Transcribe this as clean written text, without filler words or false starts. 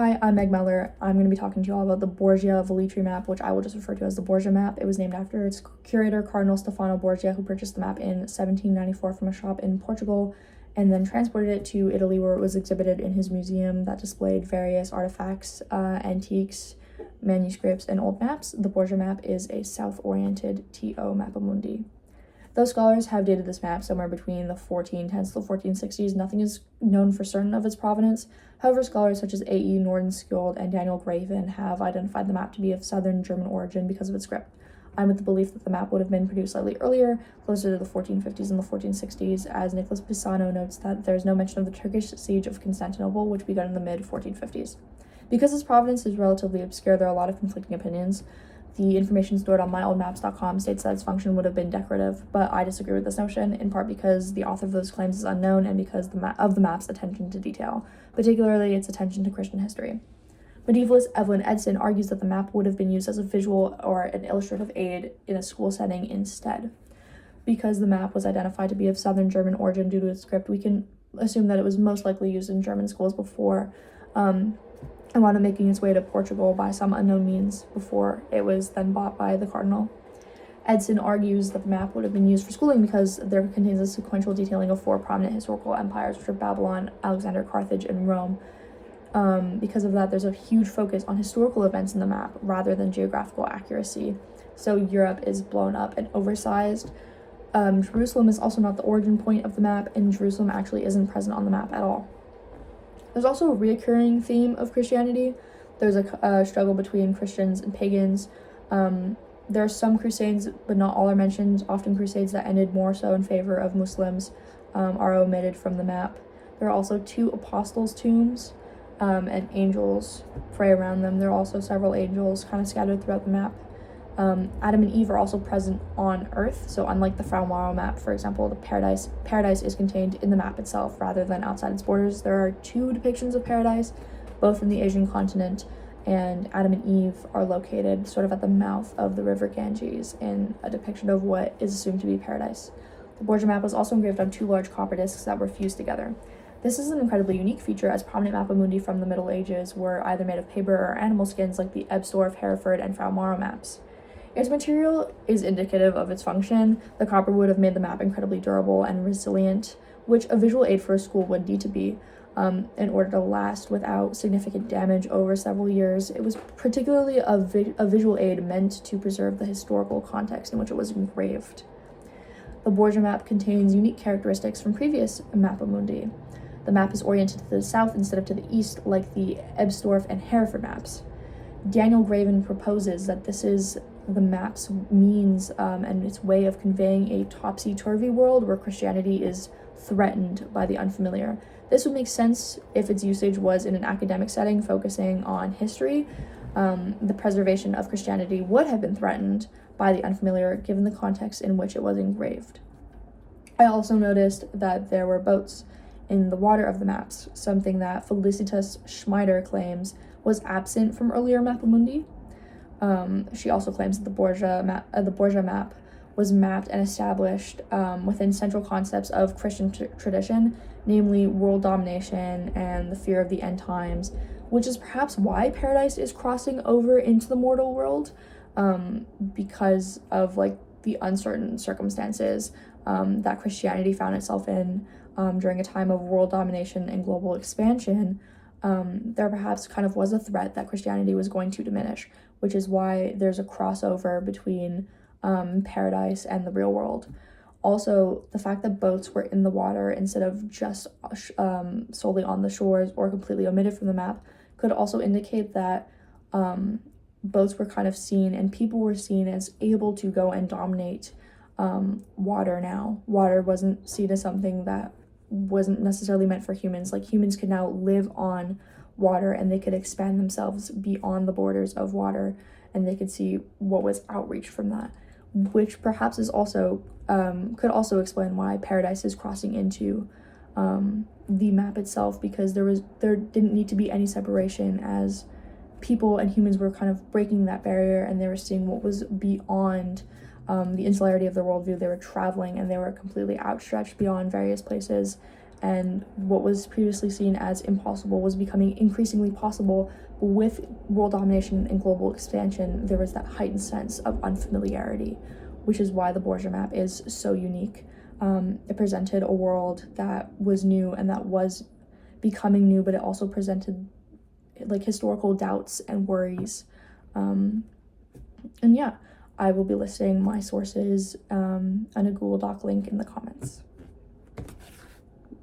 Hi, I'm Meg Mellor. I'm going to be talking to you all about the Borgia Velletri map, which I will just refer to as the Borgia map. It was named after its curator, Cardinal Stefano Borgia, who purchased the map in 1794 from a shop in Portugal and then transported it to Italy, where it was exhibited in his museum that displayed various artifacts, antiques, manuscripts, and old maps. The Borgia map is a south-oriented TO Mappamundi. Though scholars have dated this map somewhere between the 1410s to the 1460s, nothing is known for certain of its provenance. However, scholars such as A.E. Nordenskjold and Daniel Graven have identified the map to be of southern German origin because of its script. I'm with the belief that the map would have been produced slightly earlier, closer to the 1450s and the 1460s, as Nicholas Pisano notes that there is no mention of the Turkish siege of Constantinople, which began in the mid-1450s. Because its provenance is relatively obscure, there are a lot of conflicting opinions. The information stored on myoldmaps.com states that its function would have been decorative, but I disagree with this notion, in part because the author of those claims is unknown and because of the map's attention to detail, particularly its attention to Christian history. Medievalist Evelyn Edson argues that the map would have been used as a visual or an illustrative aid in a school setting instead. Because the map was identified to be of southern German origin due to its script, we can assume that it was most likely used in German schools before and wound up making its way to Portugal by some unknown means before it was then bought by the cardinal. Edson argues that the map would have been used for schooling because there contains a sequential detailing of 4 prominent historical empires, which are Babylon, Alexander, Carthage, and Rome. Because of that, there's a huge focus on historical events in the map rather than geographical accuracy. So Europe is blown up and oversized. Jerusalem is also not the origin point of the map, and Jerusalem actually isn't present on the map at all. There's also a reoccurring theme of Christianity. There's a struggle between Christians and pagans. There are some crusades, but not all are mentioned. Often crusades that ended more so in favor of Muslims are omitted from the map. There are also 2 apostles' tombs, and angels pray around them. There are also several angels kind of scattered throughout the map. Adam and Eve are also present on Earth, so unlike the Frau Mauro map, for example, the paradise is contained in the map itself rather than outside its borders. There are 2 depictions of paradise, both in the Asian continent, and Adam and Eve are located sort of at the mouth of the river Ganges in a depiction of what is assumed to be paradise. The Borgia map was also engraved on 2 large copper discs that were fused together. This is an incredibly unique feature, as prominent Mappamundi from the Middle Ages were either made of paper or animal skins, like the Ebsdorf, Hereford, and Frau Mauro maps. Its material is indicative of its function. The copper would have made the map incredibly durable and resilient, which a visual aid for a school would need to be in order to last without significant damage over several years. It was particularly a visual aid meant to preserve the historical context in which it was engraved. The Borgia map contains unique characteristics from previous Mappamundi. The map is oriented to the south instead of to the east, like the Ebsdorf and Hereford maps. Daniel Graven proposes that this is the map's means and its way of conveying a topsy-turvy world where Christianity is threatened by the unfamiliar. This would make sense if its usage was in an academic setting focusing on history. The preservation of Christianity would have been threatened by the unfamiliar given the context in which it was engraved. I also noticed that there were boats in the water of the maps, something that Felicitas Schmeider claims was absent from earlier Mappamundi. She also claims that the Borgia map was mapped and established within central concepts of Christian tradition, namely world domination and the fear of the end times, which is perhaps why paradise is crossing over into the mortal world, because of the uncertain circumstances that Christianity found itself in during a time of world domination and global expansion. There perhaps kind of was a threat that Christianity was going to diminish, which is why there's a crossover between paradise and the real world. Also, the fact that boats were in the water instead of just solely on the shores or completely omitted from the map could also indicate that boats were kind of seen and people were seen as able to go and dominate water now. Water wasn't seen as something that wasn't necessarily meant for humans. Like, humans could now live on water and they could expand themselves beyond the borders of water, and they could see what was outreach from that, which perhaps is also could also explain why paradise is crossing into the map itself, because there didn't need to be any separation, as people and humans were kind of breaking that barrier and they were seeing what was beyond the insularity of their worldview. They were traveling and they were completely outstretched beyond various places and what was previously seen as impossible was becoming increasingly possible. With world domination and global expansion, there was that heightened sense of unfamiliarity, which is why the Borgia map is so unique. It presented a world that was new and that was becoming new, but it also presented like historical doubts and worries. And yeah, I will be listing my sources and a Google Doc link in the comments.